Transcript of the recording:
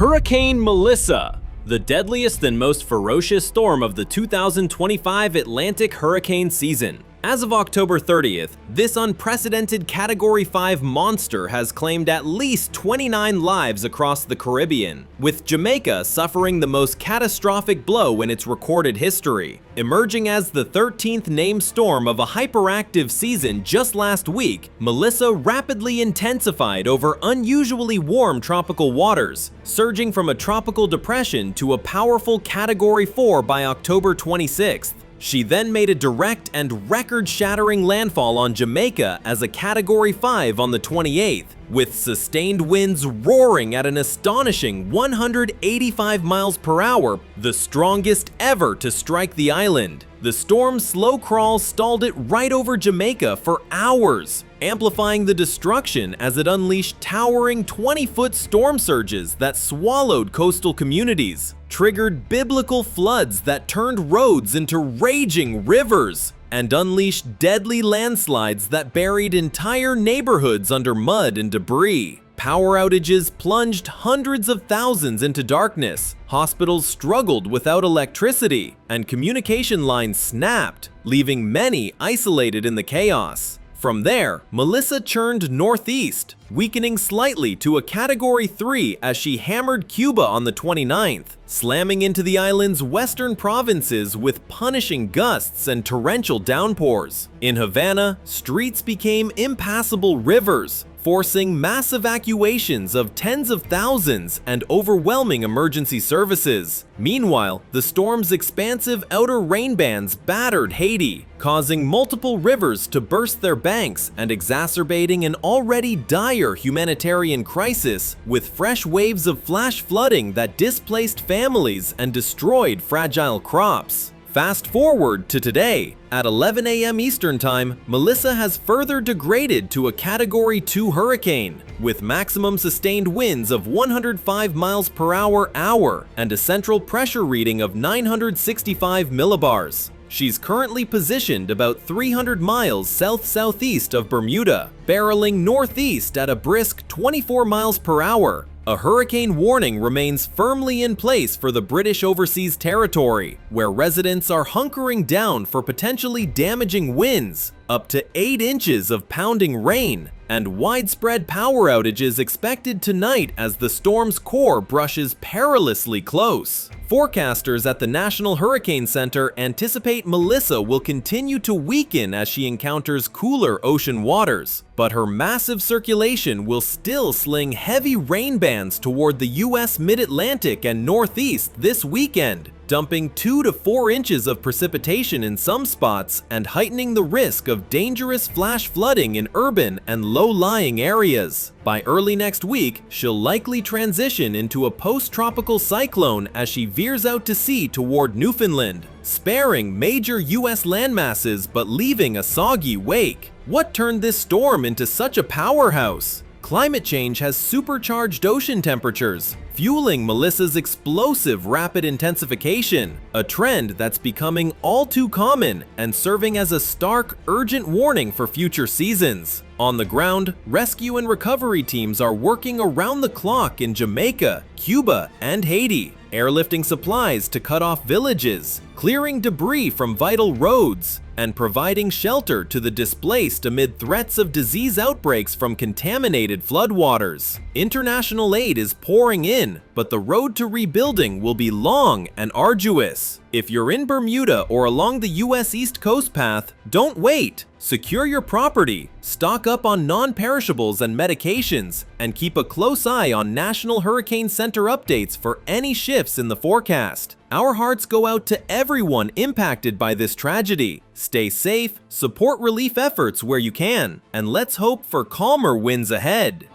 Hurricane Melissa, the deadliest and most ferocious storm of the 2025 Atlantic hurricane season. As of October 30th, this unprecedented Category 5 monster has claimed at least 29 lives across the Caribbean, with Jamaica suffering the most catastrophic blow in its recorded history. Emerging as the 13th named storm of a hyperactive season just last week, Melissa rapidly intensified over unusually warm tropical waters, surging from a tropical depression to a powerful Category 4 by October 26th. She then made a direct and record-shattering landfall on Jamaica as a Category 5 on the 28th, with sustained winds roaring at an astonishing 185 miles per hour, the strongest ever to strike the island. The storm's slow crawl stalled it right over Jamaica for hours, amplifying the destruction as it unleashed towering 20-foot storm surges that swallowed coastal communities, triggered biblical floods that turned roads into raging rivers, and unleashed deadly landslides that buried entire neighborhoods under mud and debris. Power outages plunged hundreds of thousands into darkness, hospitals struggled without electricity, and communication lines snapped, leaving many isolated in the chaos. From there, Melissa churned northeast, weakening slightly to a Category 3 as she hammered Cuba on the 29th, slamming into the island's western provinces with punishing gusts and torrential downpours. In Havana, streets became impassable rivers, forcing mass evacuations of tens of thousands and overwhelming emergency services. Meanwhile, the storm's expansive outer rain bands battered Haiti, causing multiple rivers to burst their banks and exacerbating an already dire humanitarian crisis with fresh waves of flash flooding that displaced families and destroyed fragile crops. Fast forward to today. At 11 a.m. Eastern Time, Melissa has further degraded to a Category 2 hurricane, with maximum sustained winds of 105 miles per hour and a central pressure reading of 965 millibars. She's currently positioned about 300 miles south-southeast of Bermuda, barreling northeast at a brisk 24 miles per hour. A hurricane warning remains firmly in place for the British Overseas Territory, where residents are hunkering down for potentially damaging winds, up to 8 inches of pounding rain, and widespread power outages expected tonight as the storm's core brushes perilously close. Forecasters at the National Hurricane Center anticipate Melissa will continue to weaken as she encounters cooler ocean waters, but her massive circulation will still sling heavy rain bands toward the U.S. Mid-Atlantic and Northeast this weekend, dumping 2 to 4 inches of precipitation in some spots and heightening the risk of dangerous flash flooding in urban and low-lying areas. By early next week, she'll likely transition into a post-tropical cyclone as she veers out to sea toward Newfoundland, sparing major U.S. landmasses but leaving a soggy wake. What turned this storm into such a powerhouse? Climate change has supercharged ocean temperatures, fueling Melissa's explosive rapid intensification, a trend that's becoming all too common and serving as a stark, urgent warning for future seasons. On the ground, rescue and recovery teams are working around the clock in Jamaica, Cuba, and Haiti, airlifting supplies to cut off villages, clearing debris from vital roads, and providing shelter to the displaced amid threats of disease outbreaks from contaminated floodwaters. International aid is pouring in, but the road to rebuilding will be long and arduous. If you're in Bermuda or along the U.S. East Coast path, don't wait. Secure your property, stock up on non-perishables and medications, and keep a close eye on National Hurricane Center updates for any shifts in the forecast. Our hearts go out to everyone impacted by this tragedy. Stay safe, support relief efforts where you can, and let's hope for calmer winds ahead.